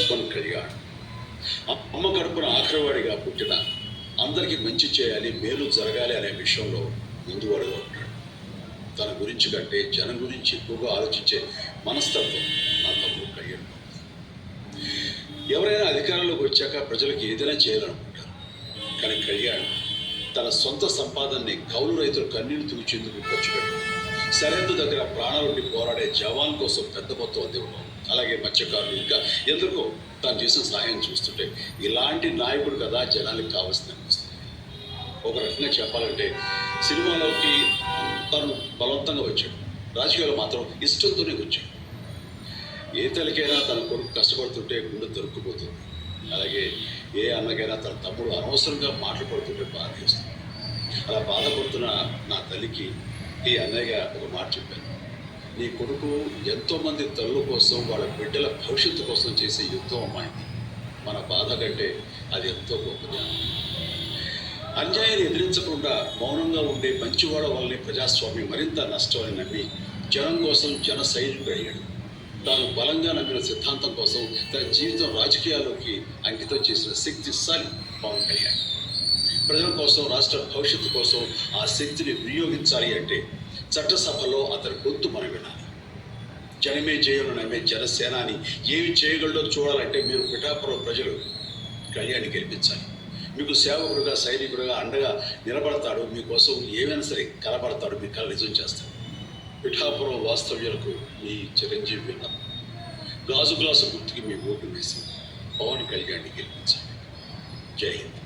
పవన్ కళ్యాణ్ అమ్మ కడుపున ఆఖరివాడిగా పుట్టిన అందరికీ మంచి చేయాలి, మేలు జరగాలి అనే విషయంలో ముందువాడుగా ఉంటాడు. తన గురించి కంటే జనం గురించి ఎక్కువగా ఆలోచించే మనస్తత్వం నా తమ్ముడు కళ్యాణ్. ఎవరైనా అధికారంలోకి వచ్చాక ప్రజలకు ఏదైనా చేయాలనుకుంటారు. కానీ కళ్యాణ్ తన సొంత సంపాదనని కౌలు రైతులు కన్నీళ్లు తుడిచేందుకు ఖర్చు పెట్టారు. సరిహద్దు దగ్గర ప్రాణాలుండి పోరాడే జవాన్ కోసం పెద్ద మొత్తం అందివ్వడం, అలాగే మత్స్యకారులు ఇంకా ఎందరికో తాను చేసిన సహాయం చూస్తుంటే ఇలాంటి నాయకుడు కదా జనానికి కావాల్సింది అనిపిస్తుంది. ఒక రకంగా చెప్పాలంటే సినిమాలోకి తను బలవంతంగా వచ్చాడు, రాజకీయాలు మాత్రం ఇష్టంతోనే వచ్చాడు. ఏ తల్లికైనా తన కొడుకు కష్టపడుతుంటే గుండె దొరుకుపోతుంది. అలాగే ఏ అన్నకైనా తన తమ్ముడు అనవసరంగా మాట్లాడుతుంటే బాధ వేస్తుంది. అలా బాధపడుతున్న నా తల్లికి ఈ అన్నయ్యగా ఒక మాట చెప్పాను. నీ కొడుకు ఎంతోమంది తల్లుల కోసం, వాళ్ళ బిడ్డల భవిష్యత్తు కోసం చేసే యుద్ధం అమ్మాయింది. మన బాధ కంటే అది ఎంతో గొప్పది. అన్యాయాన్ని ఎదిరించకుండా మౌనంగా ఉండే మంచివాడ వల్లనే ప్రజాస్వామ్యం మరింత నష్టమని నమ్మి జనం కోసం జన సైనికుడు అయ్యాడు. తాను బలంగా నమ్మిన సిద్ధాంతం కోసం తన జీవితం రాజకీయాల్లోకి అంకితం చేసిన శక్తిశాలి పవన్ కళ్యాణ్. ప్రజల కోసం, రాష్ట్ర భవిష్యత్తు కోసం ఆ శక్తిని వినియోగించాలి అంటే చట్టసభలో అతని గొంతు మనం వినాలి. జనమే జయను నమ్మే జనసేనాని ఏమి చేయగలడో చూడాలంటే మీరు పిఠాపురం ప్రజలు కళ్యాణ్ని గెలిపించాలి. మీకు సేవకుడుగా, సైనికుడుగా అండగా నిలబడతాడు. మీకోసం ఏమైనా సరే కలబడతాడు. మీ కళ నిజం చేస్తాడు. పిఠాపురం వాస్తవ్యాలకు మీ చిరంజీవి విన్నాం. గాజు గ్లాసు గుర్తుకి మీ ఓటు వేసి పవన్ కళ్యాణ్ని గెలిపించాలి. జై హింద్.